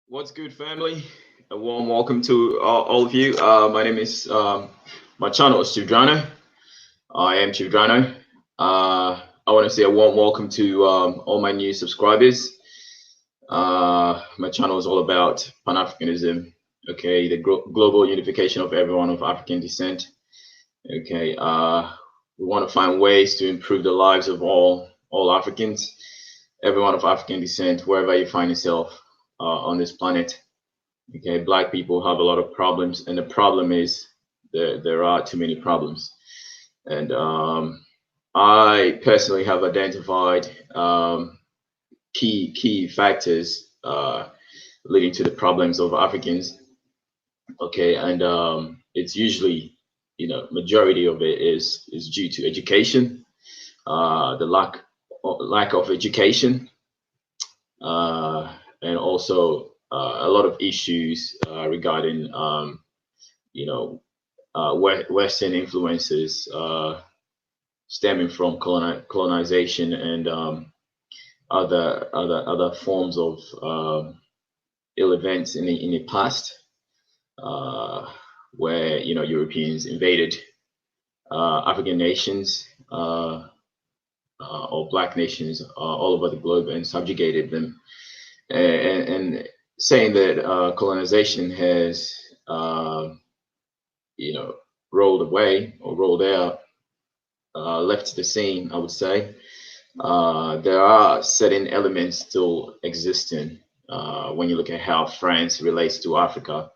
What's good, family? A warm welcome to all of you. My name is my channel is Chudrano. I am Chudrano. I want to say a warm welcome to all my new subscribers. My channel is all about Pan-Africanism. Okay, the global unification of everyone of African descent. Okay, we want to find ways to improve the lives of all Africans, everyone of African descent, wherever you find yourself on this planet. Okay, Black people have a lot of problems, and the problem is there are too many problems. And I personally have identified key factors leading to the problems of Africans. Okay, and it's usually, majority of it is due to education, the lack of education, and also a lot of issues regarding Western influences stemming from colonization and other forms of ill events in the past, where Europeans invaded African nations or Black nations all over the globe and subjugated them, and saying that colonization has rolled away or rolled out, left the scene, I would say. There are certain elements still existing when you look at how France relates to Africa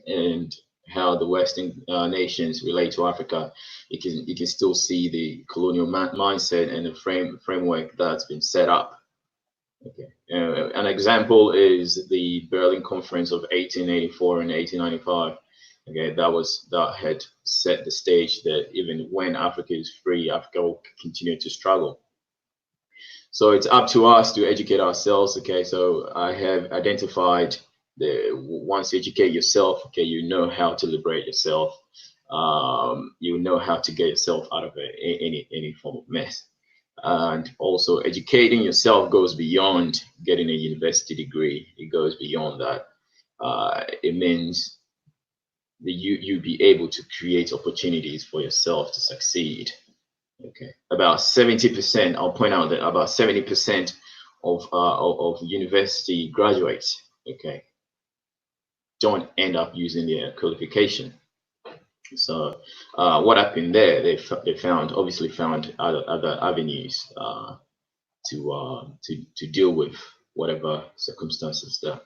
and how the Western nations relate to Africa. You can still see the colonial mindset and the framework that's been set up. Okay. An example is the Berlin Conference of 1884 and 1895. Okay, that had set the stage that even when Africa is free, Africa will continue to struggle. So it's up to us to educate ourselves. Okay, so I have identified once you educate yourself, okay, you know how to liberate yourself. You know how to get yourself out of any form of mess. And also educating yourself goes beyond getting a university degree. It goes beyond that. It means that you be able to create opportunities for yourself to succeed. Okay, about 70%. I'll point out that about 70% of university graduates, okay, don't end up using their qualification. So what happened there? They obviously found other avenues to deal with whatever circumstances that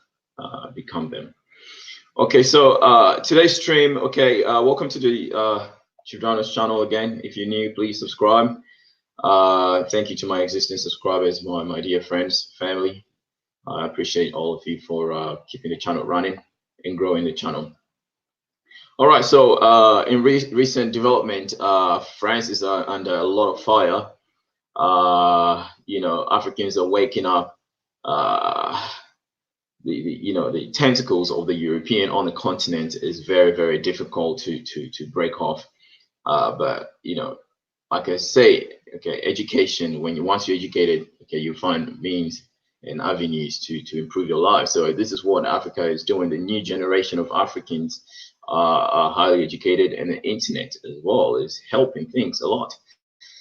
become them. Okay, so today's stream. Okay, welcome to the Chudrano's channel again. If you're new, please subscribe. Thank you to my existing subscribers, my dear friends, family. I appreciate all of you for keeping the channel running and growing the channel. All right, so in recent development, France is under a lot of fire. Africans are waking up. The tentacles of the European on the continent is very difficult to break off. But like I say, okay, education. Once you're educated, okay, you find means and avenues to improve your life. So this is what Africa is doing. The new generation of Africans are highly educated, and the internet as well is helping things a lot.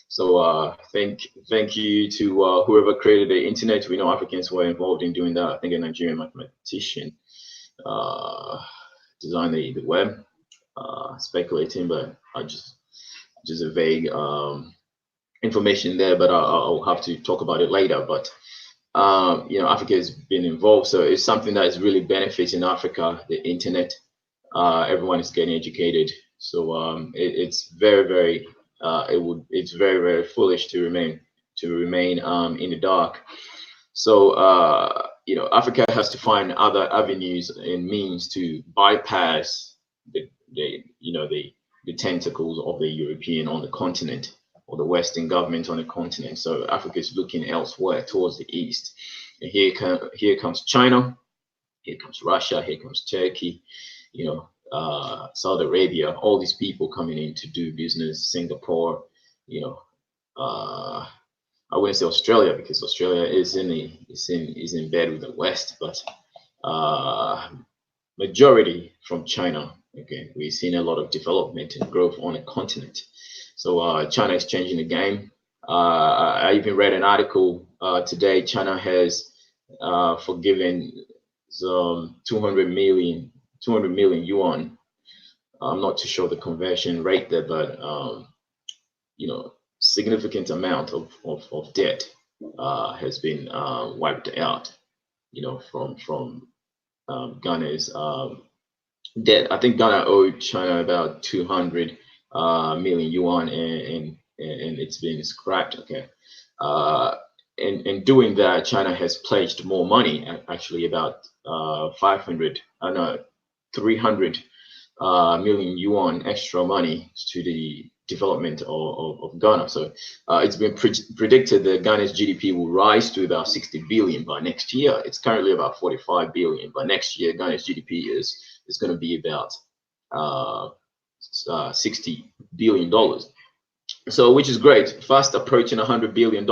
So thank you to whoever created the internet. We know Africans were involved in doing that. I think a Nigerian mathematician designed the web, speculating, but I just a vague information there. But I'll have to talk about it later. But Africa has been involved, so it's something that is really benefiting Africa. The internet, everyone is getting educated. So it's very it's very foolish to remain in the dark. So Africa has to find other avenues and means to bypass the tentacles of the European on the continent, or the Western government on the continent. So Africa is looking elsewhere towards the east. And here comes China, here comes Russia, here comes Turkey, Saudi Arabia, all these people coming in to do business, Singapore, I wouldn't say Australia, because Australia is in bed with the West, but majority from China. Okay, we've seen a lot of development and growth on the continent. So China is changing the game. I even read an article today. China has forgiven some 200 million yuan. I'm not too sure the conversion rate there, but significant amount of debt has been wiped out. From Ghana's debt. I think Ghana owed China about 200 million yuan, and it's been scrapped. Okay. In doing that, China has pledged more money, actually about 300 million yuan extra money to the development of Ghana. So it's been predicted that Ghana's GDP will rise to about 60 billion by next year. It's currently about 45 billion. By next year, Ghana's GDP is going to be about $60 billion. So, which is great, fast approaching $100 billion.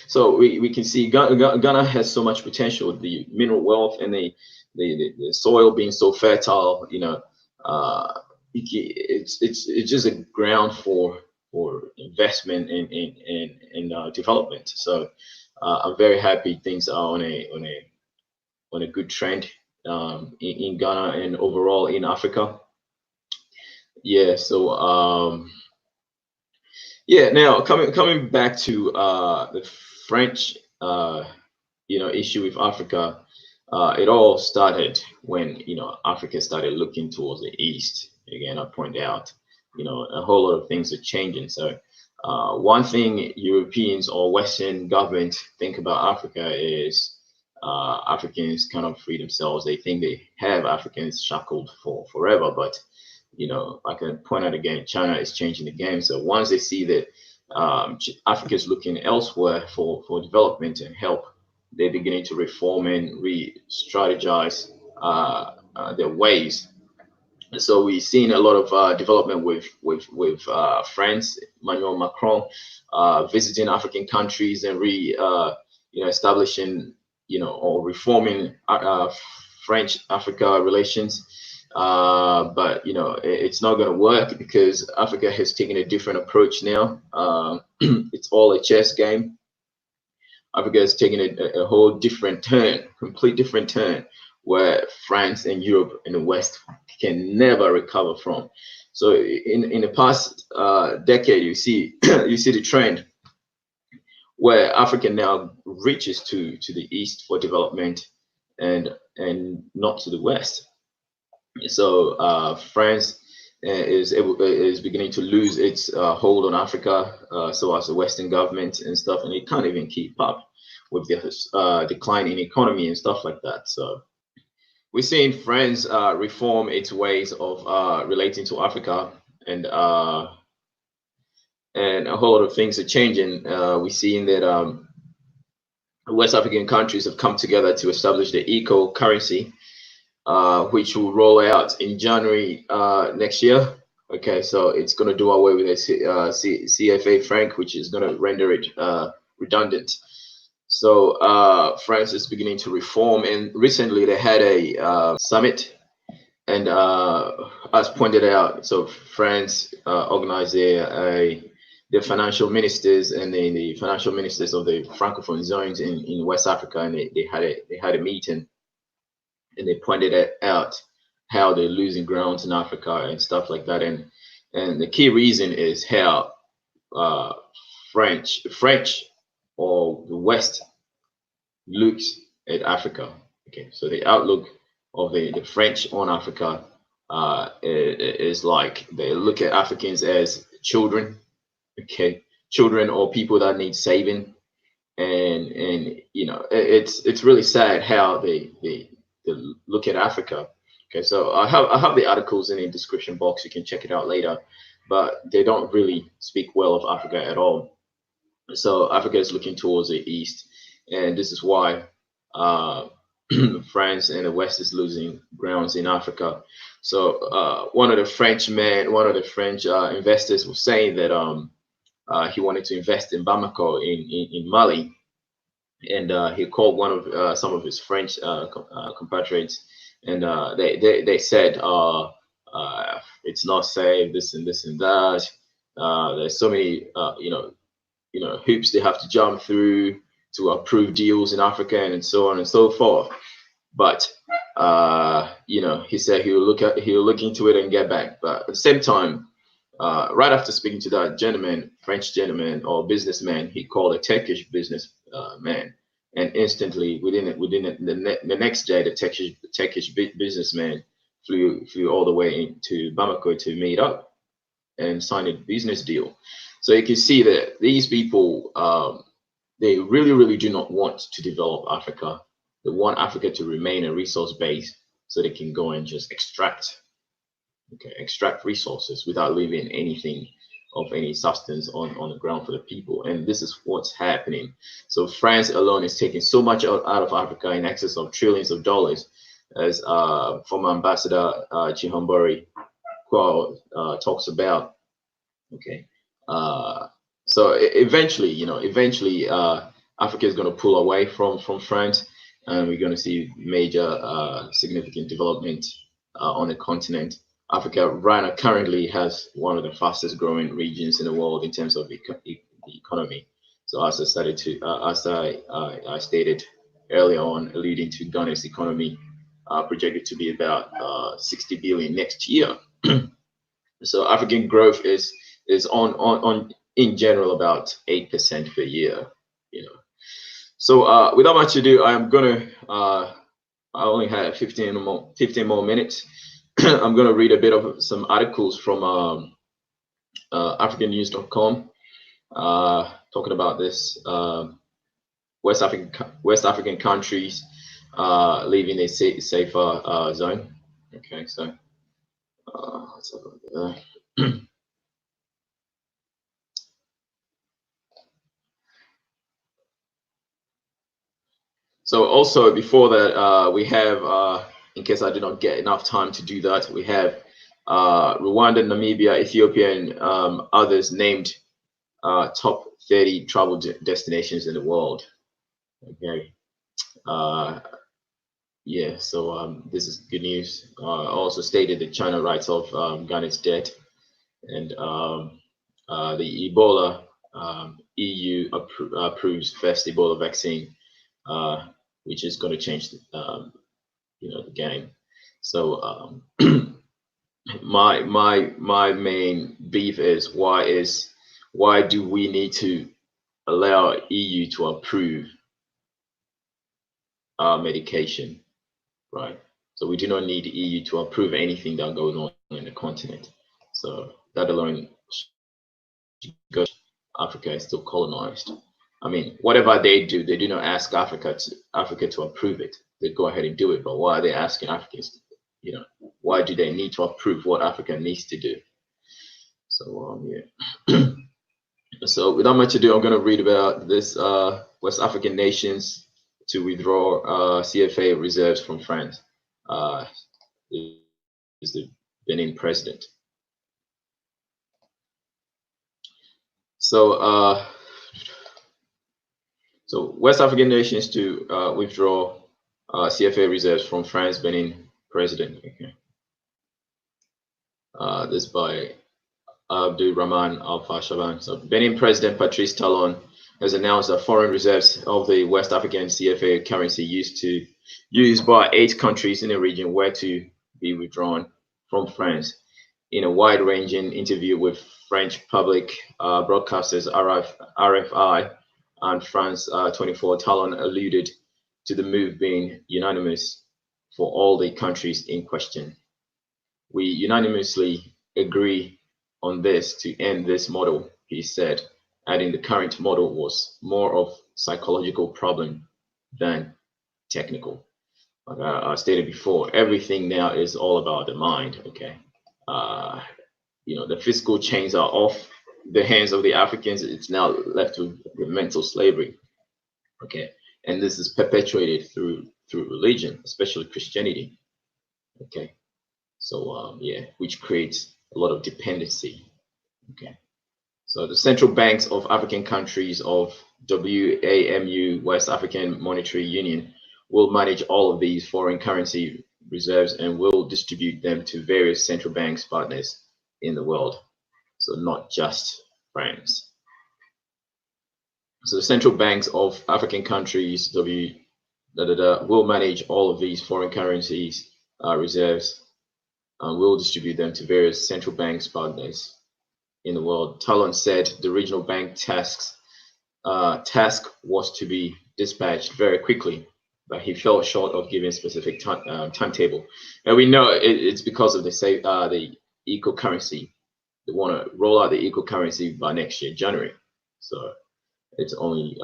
So we can see Ghana has so much potential, the mineral wealth and the soil being so fertile, it's just a ground for investment and development. So I'm very happy things are on a good trend in Ghana and overall in Africa. Yeah. So now coming back to the French issue with Africa. It all started when Africa started looking towards the east. Again, I point out a whole lot of things are changing. So one thing Europeans or Western governments think about Africa is Africans kind of free themselves. They think they have Africans shackled for forever, but I can point out again, China is changing the game. So once they see that Africa is looking elsewhere for development and help, they're beginning to reform and re-strategize their ways. So we've seen a lot of development with France, Emmanuel Macron visiting African countries and establishing or reforming French-Africa relations. But it's not going to work because Africa has taken a different approach now. It's all a chess game. Africa has taken a whole different turn, complete different turn, where France and Europe and the West can never recover from. So in the past decade, you see the trend where Africa now reaches to the east for development and not to the west. So France is beginning to lose its hold on Africa, so as the Western government and stuff, and it can't even keep up with the decline in economy and stuff like that. So we're seeing France reform its ways of relating to Africa, and a whole lot of things are changing. We're seeing that West African countries have come together to establish the eco currency, which will roll out in January next year. Okay, so it's going to do away with the CFA franc, which is going to render it redundant. So France is beginning to reform, and recently they had a summit, and as pointed out, so France organized the financial ministers and the financial ministers of the Francophone zones in West Africa, and they had a meeting. And they pointed out how they're losing grounds in Africa and stuff like that. And the key reason is how French or the West looks at Africa. Okay, so the outlook of the French on Africa is like they look at Africans as children. Okay, children or people that need saving, and it's really sad how they look at Africa. Okay, so I have the articles in the description box. You can check it out later, but they don't really speak well of Africa at all. So Africa is looking towards the east, and this is why France and the West is losing grounds in Africa. So one of the French investors was saying that he wanted to invest in Bamako in Mali. and he called one of some of his French compatriots, and they said, it's not safe, this and this and that. There's so many hoops they have to jump through to approve deals in Africa, and so on and so forth. But he said he'll look into it and get back. But at the same time, right after speaking to that gentleman, French gentleman or businessman, he called a Turkish business man, and instantly within the next day, the Turkish businessman flew all the way into Bamako to meet up and sign a business deal. So you can see that these people, they really do not want to develop Africa. They want Africa to remain a resource base so they can go and just extract resources without leaving anything of any substance on the ground for the people. And this is what's happening. So France alone is taking so much out of Africa, in excess of trillions of dollars, as former Ambassador Chihombori talks about. Okay. So eventually, Africa is going to pull away from France, and we're going to see major significant development on the continent. Africa right now currently has one of the fastest growing regions in the world in terms of the economy. So as I stated earlier on, alluding to Ghana's economy, projected to be about 60 billion next year. So African growth is on in general about 8% per year. So without much ado, I'm gonna I only have 15 more minutes. I'm gonna read a bit of some articles from africannews.com talking about this West African countries leaving a safer zone. Okay, so let's have a look at that. So also before that, we have, in case I did not get enough time to do that, we have Rwanda, Namibia, Ethiopia, and others named top 30 travel destinations in the world. Okay. Yeah, so this is good news. Also stated that China writes off Ghana's debt, and the Ebola EU approves first Ebola vaccine, which is going to change the game. So my main beef is why do we need to allow EU to approve our medication, right? So we do not need the EU to approve anything that goes on in the continent. So that alone, Africa is still colonized. I mean, whatever they do not ask Africa to approve it. They go ahead and do it. But why are they asking Africans? Why do they need to approve what Africa needs to do? So yeah. So without much ado, I'm going to read about this West African nations to withdraw CFA reserves from France. Is the Benin president. So West African nations to withdraw CFA reserves from France, Benin president. Okay. This by Abdul Rahman Al Fashaban. So Benin President Patrice Talon has announced that foreign reserves of the West African CFA currency used by 8 countries in the region were to be withdrawn from France. In a wide-ranging interview with French public broadcasters RFI and France 24, Talon alluded to the move being unanimous for all the countries in question. We unanimously agree on this to end this model, he said, adding the current model was more of psychological problem than technical. Like I stated before, everything now is all about the mind. Okay, the physical chains are off the hands of the Africans. It's now left with the mental slavery. Okay, and this is perpetuated through religion, especially Christianity. Okay, so yeah, which creates a lot of dependency. Okay, So the central banks of African countries of WAMU, West African Monetary Union, will manage all of these foreign currency reserves and will distribute them to various central banks partners in the world. So not just France. So the central banks of African countries will manage all of these foreign currencies reserves and will distribute them to various central banks partners in the world. Talon said the regional bank task was to be dispatched very quickly, but he fell short of giving specific timetable. And we know it's because of the eco currency. They want to roll out the eco currency by next year, January. So it's only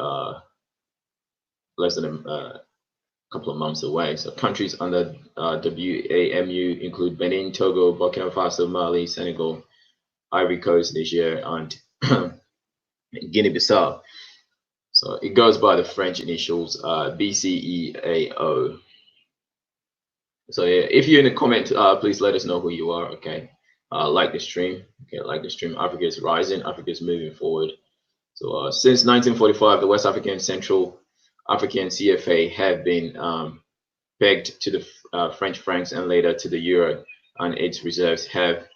less than a couple of months away. So countries under WAMU include Benin, Togo, Burkina Faso, Mali, Senegal, Ivory Coast, Niger, and Guinea-Bissau. So it goes by the French initials BCEAO. So yeah, if you're in the comment, please let us know who you are. Okay, like the stream. Okay, like the stream. Africa is rising. Africa is moving forward. So since 1945, the West African Central African CFA have been pegged to the French francs and later to the euro, and its reserves have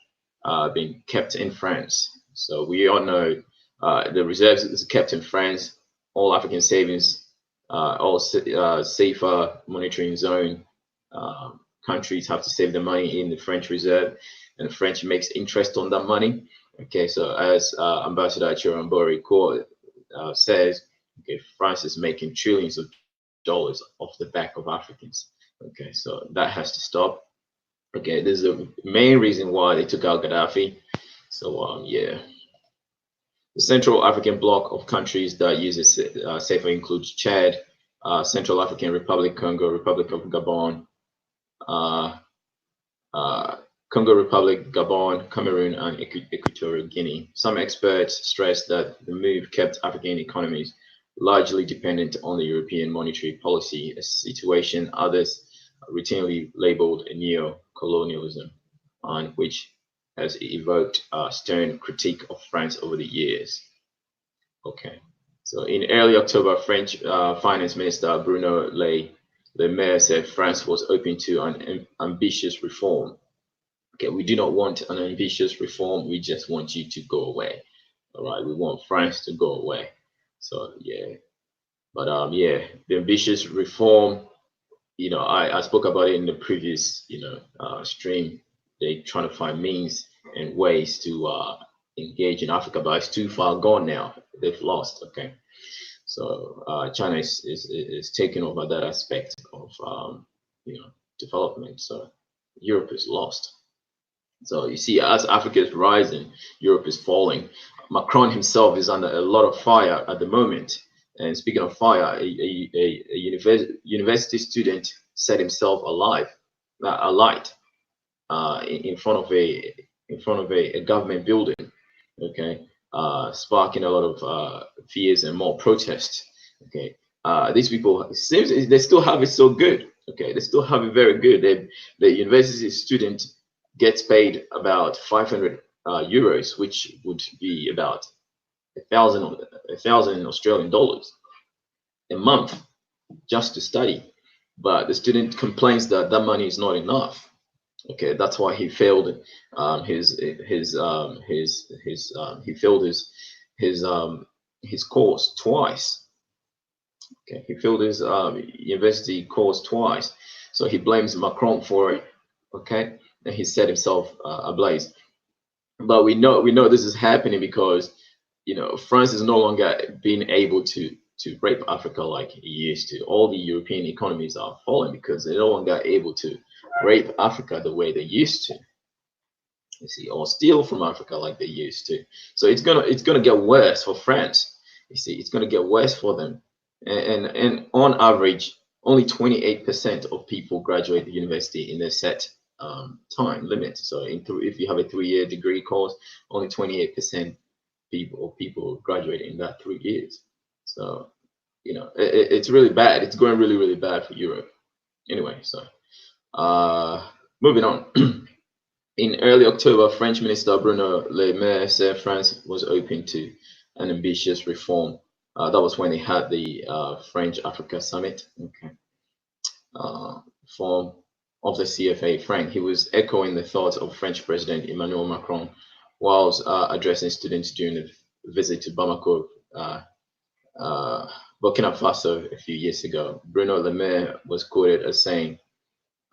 been kept in France. So we all know the reserves is kept in France. All African savings, all safer monitoring zone countries have to save the money in the French reserve, and the French makes interest on that money. Okay, so as Ambassador Chirambori says, okay, France is making trillions of dollars off the back of Africans. Okay, so that has to stop. Okay, this is the main reason why they took out Gaddafi. So yeah. The Central African bloc of countries that uses CFA includes Chad, Central African Republic, Congo, Republic of Gabon, Congo Republic, Gabon, Cameroon, and Equatorial Guinea. Some experts stress that the move kept African economies largely dependent on the European monetary policy, a situation others routinely labeled neo-colonialism, and which has evoked stern critique of France over the years. Okay, so in early October, French Finance Minister Bruno Le Maire said France was open to an ambitious reform. Okay, we do not want an ambitious reform. We just want you to go away. All right, we want France to go away. So yeah, but yeah, the ambitious reform. You know, I spoke about it in the previous stream. They trying to find means and ways to engage in Africa, but it's too far gone now. They've lost. Okay, so China is taking over that aspect of development. So Europe is lost. So you see, as Africa is rising, Europe is falling. Macron himself is under a lot of fire at the moment. And speaking of fire, a university student set himself alight in front of a government building. Okay, sparking a lot of fears and more protests. Okay, these people, it seems they still have it so good. Okay, they still have it very good. The university student gets paid about 500 euros, which would be about 1,000 Australian dollars a month just to study. But the student complains that that money is not enough. Okay, that's why he failed his course twice. Okay, he failed his university course twice, so he blames Macron for it. Okay, and he set himself ablaze. But we know this is happening because France is no longer being able to rape Africa like it used to. All the European economies are falling because they're no longer able to rape Africa the way they used to. You see, or steal from Africa like they used to. So it's gonna get worse for France. You see, it's gonna get worse for them. And on average, only 28% of people graduate the university in their set time limit. So if you have a 3-year degree course, only 28% people graduate in that 3 years. So it's really bad. It's going really, really bad for Europe. Anyway, so moving on. In early October, French Minister Bruno Le Maire said France was open to an ambitious reform. That was when they had the French Africa Summit. Okay. Reform of the CFA. Frank, he was echoing the thoughts of French President Emmanuel Macron whilst addressing students during a visit to Bamako, uh, uh, Burkina Faso a few years ago. Bruno Le Maire was quoted as saying,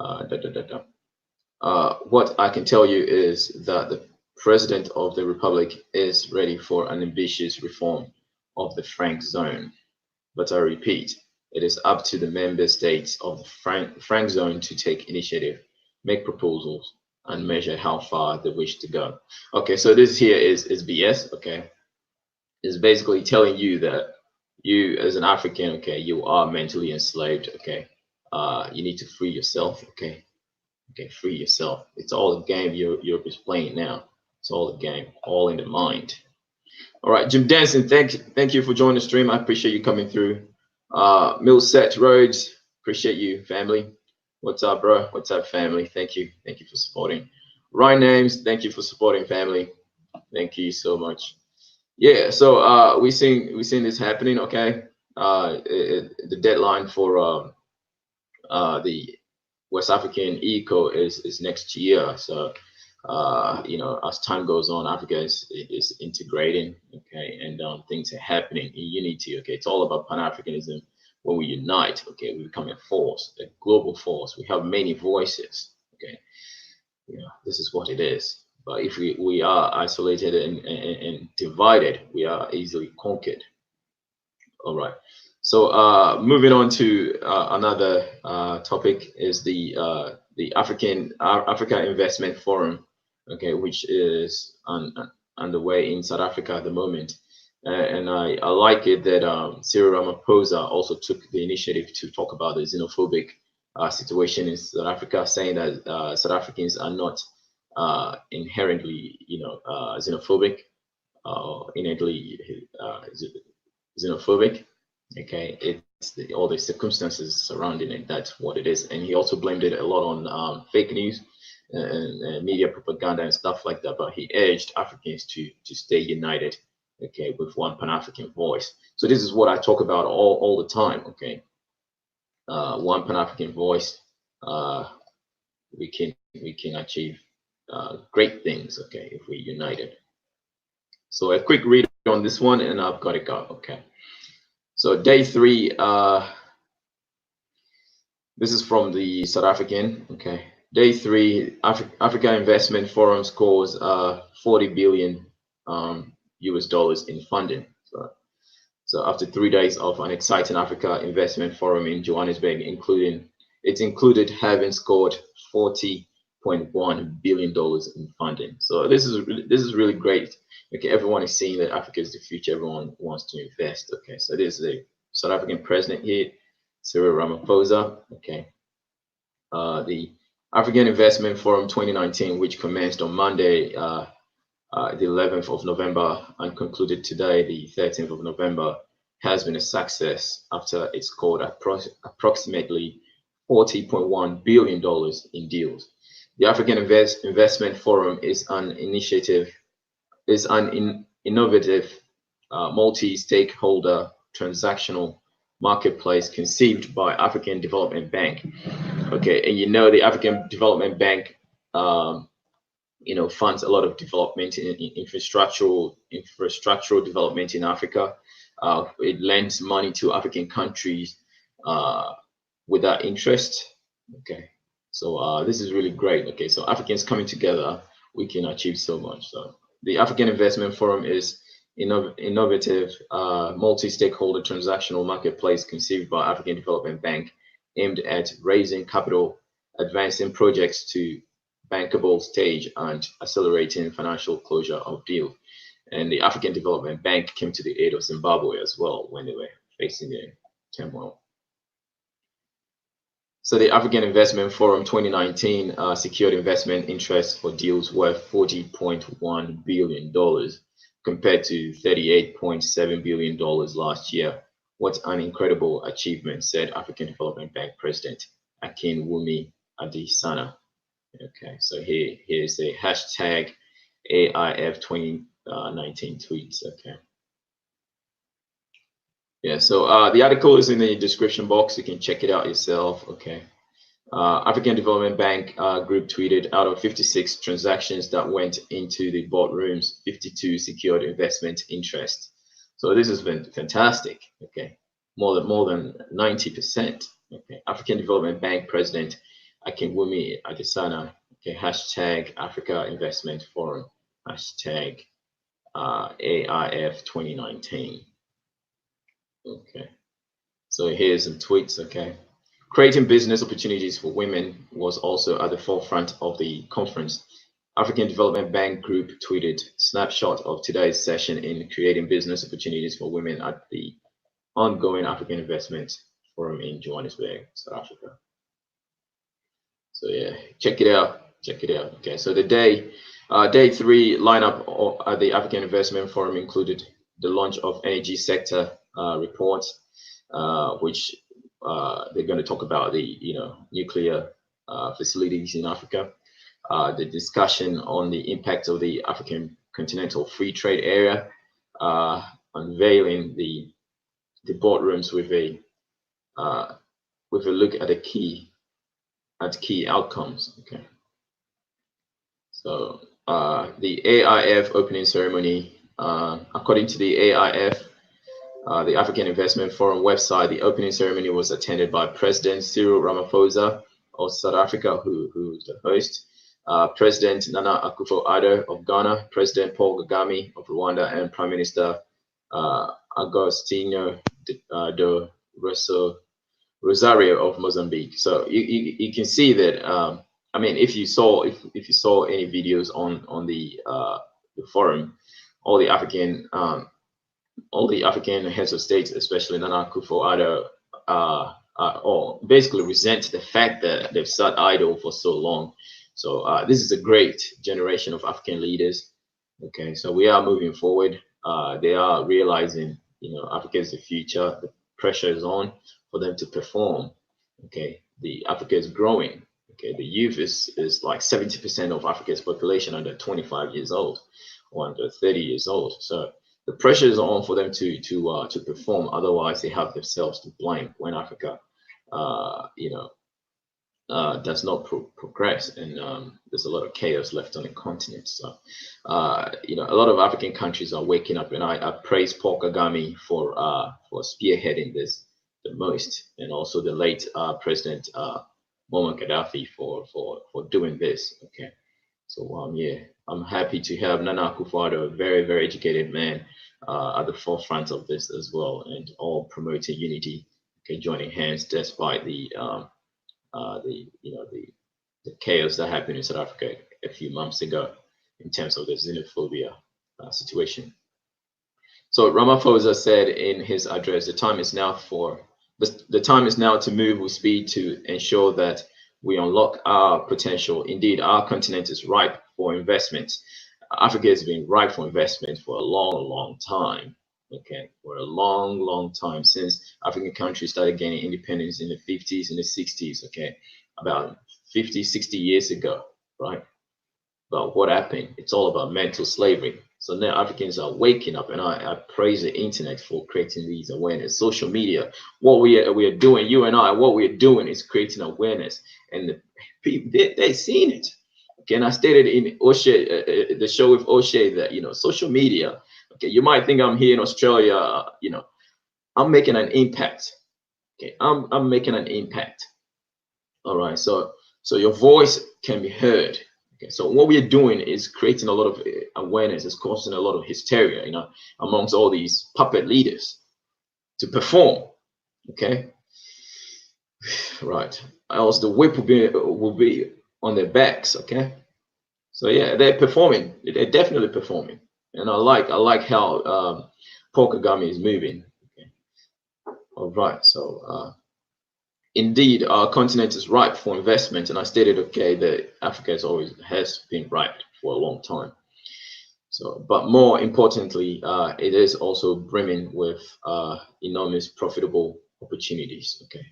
da, da, da, da. What I can tell you is that the President of the Republic is ready for an ambitious reform of the franc zone. But I repeat, it is up to the member states of the franc zone to take initiative, make proposals, and measure how far they wish to go. Okay, so this here is BS. Okay, it's basically telling you that you, as an African, okay, you are mentally enslaved. Okay, you need to free yourself. Okay, okay, free yourself. It's all a game Europe is playing now. It's all a game, all in the mind. All right, Jim Denson, thank you for joining the stream. I appreciate you coming through. Millset Rhodes, appreciate you, family. What's up, bro? What's up, family? Thank you for supporting. Ryan Names, thank you for supporting, family. Thank you so much. Yeah, so we seeing this happening. Okay, the deadline for the West African ECO is next year. So you know, as time goes on, Africa is integrating, okay, and things are happening in unity. Okay, it's all about Pan-Africanism. When we unite, okay, we become a force, a global force. We have many voices. Okay, you know, this is what it is. But if we are isolated and divided, we are easily conquered. All right. So moving on to another topic is the Africa Investment Forum, okay, which is underway in South Africa at the moment. And I like it that Cyril Ramaphosa also took the initiative to talk about the xenophobic situation in South Africa, saying that South Africans are not inherently, you know, xenophobic, innately xenophobic. Okay, it's all the circumstances surrounding it. That's what it is. And he also blamed it a lot on fake news and media propaganda and stuff like that. But he urged Africans to stay united, okay, with one Pan-African voice. So this is what I talk about all the time. Okay, one Pan-African voice. We can achieve great things. Okay, if we united. So a quick read on this one, and I've got to go. Okay. So day 3, this is from the South African. Okay, day 3, Africa Investment Forum scores 40 billion US dollars in funding. So after 3 days of an exciting Africa Investment Forum in Johannesburg, included having scored 40.1 billion dollars in funding. So this is really great. Okay, everyone is seeing that Africa is the future. Everyone wants to invest. Okay, so this is the South African president here, Cyril Ramaphosa. Okay, the African Investment Forum 2019, which commenced on Monday, the 11th of November, and concluded today, the 13th of November, has been a success after it scored approximately $40.1 billion in deals. The African Investment Forum is an innovative multi-stakeholder transactional marketplace conceived by African Development Bank. Okay, and you know the African Development Bank, you know, funds a lot of development in infrastructural development in Africa. It lends money to African countries without interest. Okay, so this is really great. Okay, so Africans coming together, we can achieve so much. So the African Investment Forum is innovative multi-stakeholder transactional marketplace conceived by African Development Bank, aimed at raising capital, advancing projects to bankable stage, and accelerating financial closure of deals. And the African Development Bank came to the aid of Zimbabwe as well when they were facing the turmoil. So the African Investment Forum 2019 secured investment interest for deals worth $40.1 billion compared to $38.7 billion last year. What an incredible achievement, said African Development Bank President Akin Wumi Adesina. Okay, so here's the hashtag AIF 2019 tweets. Okay. Yeah, so the article is in the description box. You can check it out yourself. Okay. African Development Bank group tweeted, out of 56 transactions that went into the boardrooms, 52 secured investment interest. So this has been fantastic. Okay, more than 90%. Okay, African Development Bank President Akinwumi Adesina. Okay, hashtag Africa Investment Forum. Hashtag AIF 2019. Okay, so here's some tweets. Okay. Creating business opportunities for women was also at the forefront of the conference. African Development Bank Group tweeted, snapshot of today's session in creating business opportunities for women at the ongoing African Investment Forum in Johannesburg, South Africa. So yeah, check it out. Check it out. Okay, so the day 3 lineup at the African Investment Forum included the launch of energy sector reports, which they're going to talk about the nuclear facilities in Africa, the discussion on the impact of the African Continental Free Trade Area, unveiling the boardrooms with a look at the key outcomes. Okay, so the AIF opening ceremony, according to the AIF. The African Investment Forum website, the opening ceremony was attended by President Cyril Ramaphosa of South Africa, who's the host, President Nana Akufo-Addo of Ghana, President Paul Kagame of Rwanda, and Prime Minister Agostinho do Rosario of Mozambique. So you can see that. I mean, if you saw any videos on the forum, all the African heads of states, especially Nana Akufo-Addo, or basically resent the fact that they've sat idle for so long. So this is a great generation of African leaders. Okay, so we are moving forward. They are realizing, Africa is the future. The pressure is on for them to perform. Okay, the Africa is growing. Okay, the youth is like 70% of Africa's population under 25 years old or under 30 years old. So the pressure is on for them to perform. Otherwise, they have themselves to blame when Africa, does not progress, and there's a lot of chaos left on the continent. So, a lot of African countries are waking up, and I praise Paul Kagame for spearheading this the most, and also the late President Muammar Gaddafi for doing this. Okay, so yeah, I'm happy to have Nana Akufo-Addo, a very, very educated man, at the forefront of this as well, and all promoting unity, okay, joining hands despite the chaos that happened in South Africa a few months ago in terms of the xenophobia situation. So Ramaphosa said in his address, the time is now to move with speed to ensure that we unlock our potential. Indeed, our continent is ripe for investment. Africa has been ripe for investment for a long, long time. Okay, for a long, long time, since African countries started gaining independence in the 50s and the 60s. Okay, about 50, 60 years ago, right? But what happened? It's all about mental slavery. So now Africans are waking up, and I praise the internet for creating these awareness. Social media, what we are doing, you and I, what we're doing is creating awareness, and the people they've seen it. Okay, and I stated in O'Shea, the show with O'Shea, that social media. Okay, you might think I'm here in Australia. I'm making an impact. Okay, I'm making an impact. All right, so your voice can be heard. Okay, so what we are doing is creating a lot of awareness. It's causing a lot of hysteria, amongst all these puppet leaders to perform. Okay, right. Else the whip will be on their backs. Okay, so yeah, they're performing. They're definitely performing, and I like how Paul Kagame is moving. Okay, all right. So indeed, our continent is ripe for investment, and I stated, okay, that Africa has been ripe for a long time. So, but more importantly, it is also brimming with enormous profitable opportunities. Okay,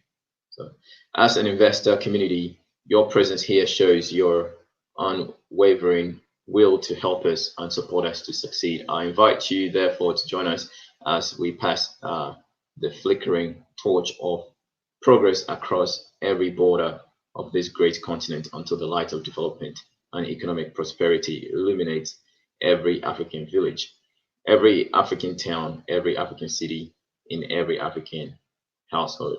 so as an investor community, your presence here shows your unwavering will to help us and support us to succeed. I invite you, therefore, to join us as we pass the flickering torch of progress across every border of this great continent until the light of development and economic prosperity illuminates every African village, every African town, every African city, in every African household,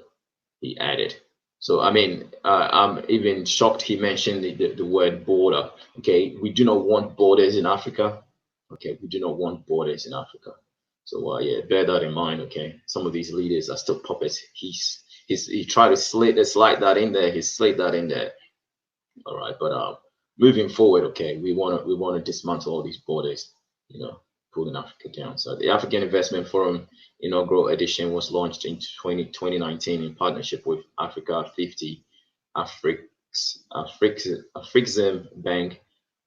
he added. So, I mean, I'm even shocked he mentioned the word border. Okay, we do not want borders in Africa. Okay, we do not want borders in Africa. So, yeah, bear that in mind. Okay, some of these leaders are still puppets. He tried to slide that in there. He slid that in there. All right, but moving forward, okay, we want to dismantle all these borders. Pulling Africa down. So the African Investment Forum inaugural edition was launched in 2019 in partnership with Africa 50, Afrixim Bank,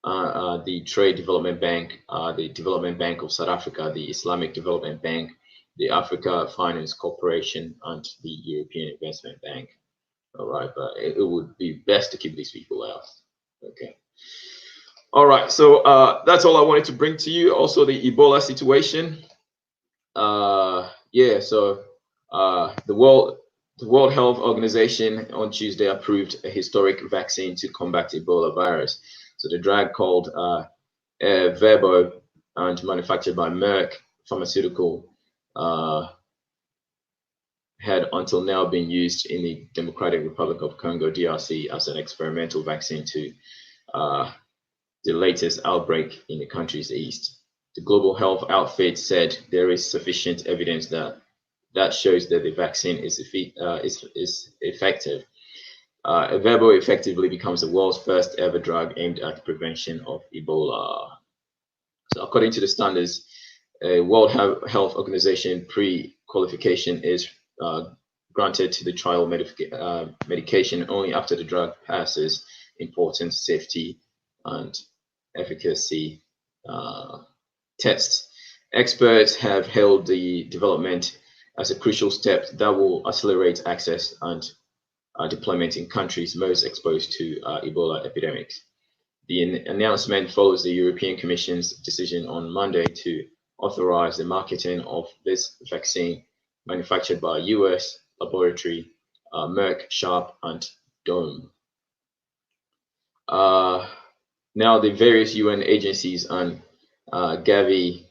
the Trade Development Bank, the Development Bank of South Africa, the Islamic Development Bank, the Africa Finance Corporation, and the European Investment Bank. All right, but it would be best to keep these people out. Okay. All right, so that's all I wanted to bring to you. Also, the Ebola situation. Yeah, so the World Health Organization on Tuesday approved a historic vaccine to combat Ebola virus. So the drug called Verbo and manufactured by Merck Pharmaceutical had until now been used in the Democratic Republic of Congo, DRC, as an experimental vaccine to the latest outbreak in the country's east. The global health outfit said there is sufficient evidence that shows that the vaccine is effective. Verbo effectively becomes the world's first ever drug aimed at prevention of Ebola. So according to the standards, a World Health Organization pre-qualification is granted to the trial medication only after the drug passes important safety and efficacy tests. Experts have hailed the development as a crucial step that will accelerate access and deployment in countries most exposed to Ebola epidemics. The announcement follows the European Commission's decision on Monday to authorize the marketing of this vaccine manufactured by US laboratory Merck, Sharp, and Dome. Now, the various UN agencies and Gavi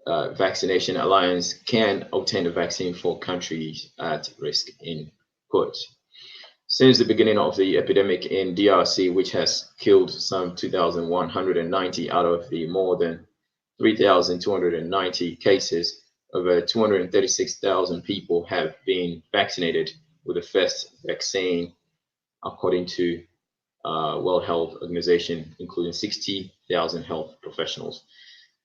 Vaccination Alliance can obtain a vaccine for countries at risk, in quotes. Since the beginning of the epidemic in DRC, which has killed some 2,190 out of the more than 3,290 cases, over 236,000 people have been vaccinated with the first vaccine, according to World Health Organization, including 60,000 health professionals.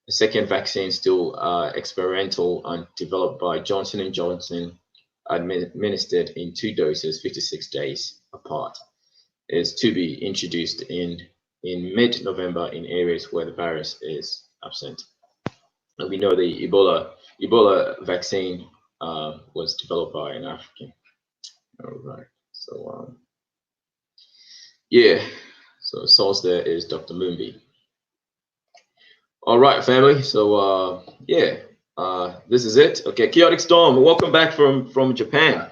The second vaccine, still experimental and developed by Johnson & Johnson, administered in 2 doses 56 days apart, is to be introduced in mid-November in areas where the virus is absent. And we know the Ebola vaccine was developed by an African. All right, so yeah, so the source there is Dr. Mumbi. All right, family. So yeah, this is it. Okay, Chaotic Storm, welcome back from Japan.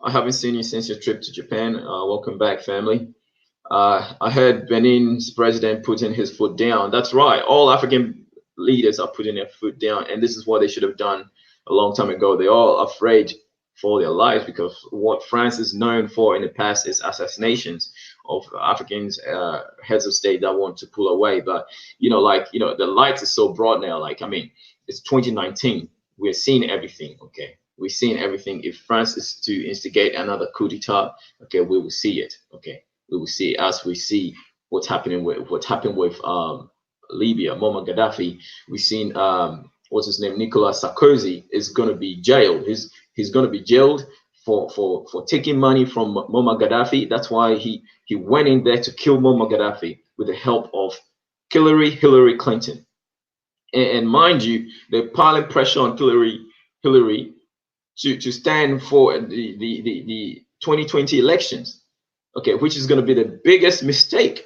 I haven't seen you since your trip to Japan. Welcome back, family. I heard Benin's president putting his foot down. That's right. All African leaders are putting their foot down, and this is what they should have done a long time ago. They're all afraid for their lives because what France is known for in the past is assassinations of Africans, heads of state that want to pull away. But the light is so broad now. Like, I mean, it's 2019. We're seeing everything. Okay, we're seeing everything. If France is to instigate another coup d'état, okay, we will see it. Okay, we will see it as we see what's happening with Libya, Muammar Gaddafi. We've seen what's his name, Nicolas Sarkozy is going to be jailed. He's going to be jailed for taking money from Muammar Gaddafi. That's why he went in there to kill Muammar Gaddafi with the help of Hillary Clinton. And mind you, they're piling pressure on Hillary to stand for the 2020 elections. okay, which is going to be the biggest mistake,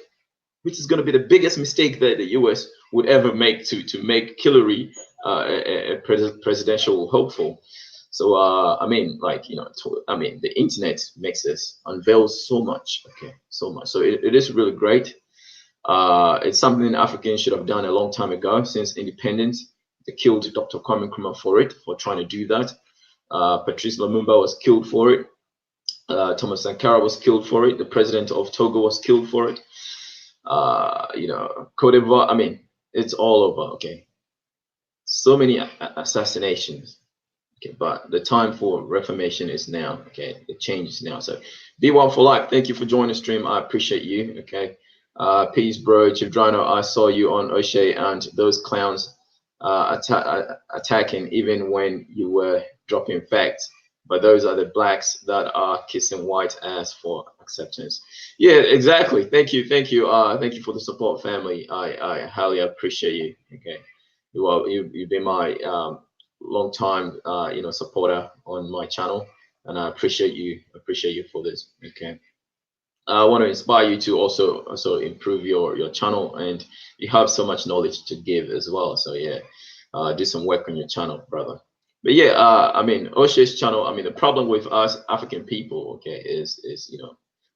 that the US would ever make to make Hillary a presidential hopeful. So I mean, like, I mean, the internet makes us unveil so much, okay, so much. So it is really great. It's something Africans should have done a long time ago, since independence. They killed Dr. Kwame Nkrumah for trying to do that. Patrice Lumumba was killed for it. Thomas Sankara was killed for it. The president of Togo was killed for it. Cote d'Ivoire, I mean, it's all over, okay. So many assassinations. Okay, but the time for reformation is now. Okay, the change is now. So, be well for life. Thank you for joining the stream. I appreciate you. Okay, peace, bro. Chivrano, I saw you on O'Shea and those clowns attacking even when you were dropping facts. But those are the blacks that are kissing white ass for acceptance. Yeah, exactly. Thank you, thank you for the support, family. I highly appreciate you. Okay, you've been my long time supporter on my channel, and I appreciate you for this. Okay, I want to inspire you to also improve your channel, and you have so much knowledge to give as well. So yeah, do some work on your channel, brother. But yeah, I mean, O'Shea's channel, I mean, the problem with us African people, okay, is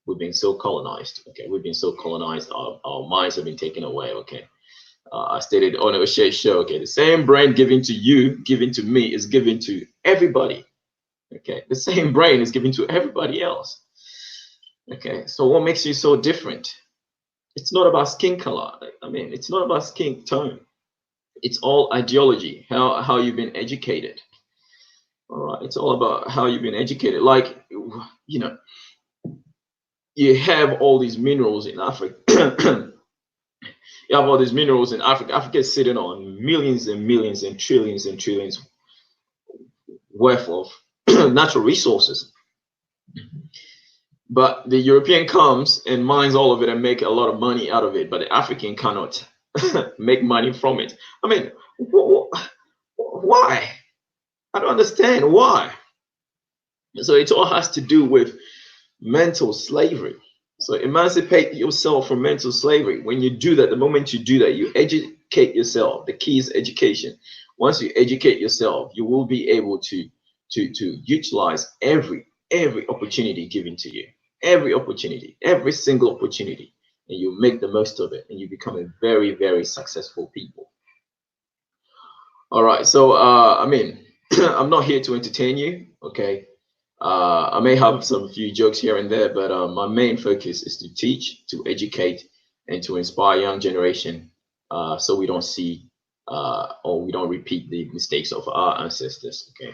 we've been so colonized. Okay, we've been so colonized, our minds have been taken away. Okay, I stated on O'Shea's show, okay, the same brain given to you, given to me, is given to everybody. Okay, the same brain is given to everybody else. Okay, so what makes you so different? It's not about skin color. I mean, it's not about skin tone. It's all ideology, how you've been educated. All right, it's all about how you've been educated. Like, you have all these minerals in Africa. You have all these minerals in Africa. Africa is sitting on millions and millions and trillions worth of natural resources. But the European comes and mines all of it and make a lot of money out of it. But the African cannot make money from it. I mean, why? I don't understand why. So it all has to do with mental slavery. So emancipate yourself from mental slavery. When you do that, the moment you do that, you educate yourself. The key is education. Once you educate yourself, you will be able to utilize every opportunity given to you. Every opportunity, every single opportunity, and you make the most of it, and you become a very, very successful people. All right, so I mean, I'm not here to entertain you. Okay, I may have some few jokes here and there, but my main focus is to teach, to educate, and to inspire young generation, so we don't see or we don't repeat the mistakes of our ancestors. Okay.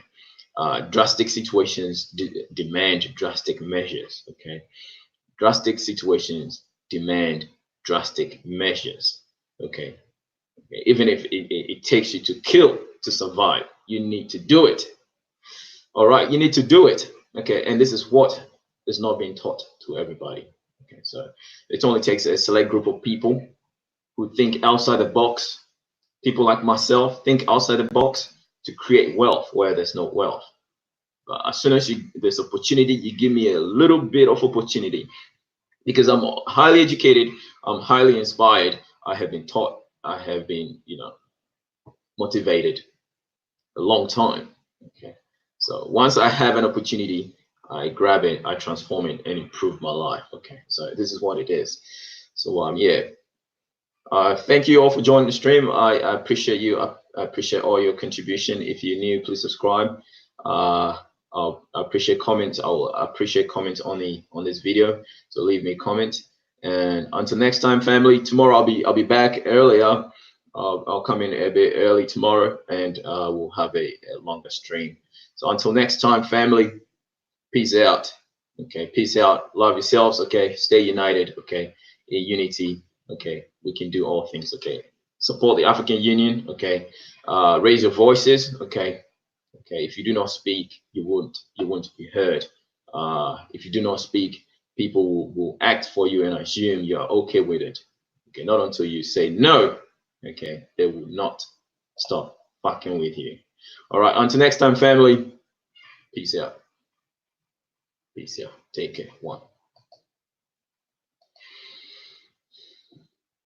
Drastic situations demand drastic measures. Okay, drastic situations demand drastic measures. Okay, even if it takes you to kill to survive, you need to do it. All right, you need to do it. Okay, and this is what is not being taught to everybody. Okay, so it only takes a select group of people who think outside the box. People like myself think outside the box to create wealth where there's no wealth. But as soon as there's opportunity, you give me a little bit of opportunity, because I'm highly educated, I'm highly inspired, I have been taught, I have been, motivated a long time. Okay, so once I have an opportunity, I grab it, I transform it, and improve my life. Okay, so this is what it is. So yeah. Thank you all for joining the stream. I appreciate you. I appreciate all your contribution. If you're new, please subscribe. I'll appreciate comments. I'll appreciate comments on this video. So leave me a comment. And until next time, family. Tomorrow I'll be back earlier. I'll come in a bit early tomorrow, and we'll have a longer stream. So until next time, family. Peace out. Okay, peace out. Love yourselves. Okay, stay united. Okay, in unity. Okay, we can do all things. Okay, support the African Union. Okay, raise your voices. Okay, okay. If you do not speak, you won't be heard. If you do not speak, people will act for you and assume you are okay with it. Okay, not until you say no. Okay, they will not stop fucking with you. All right, until next time, family. Peace out. Peace out. Take care. One.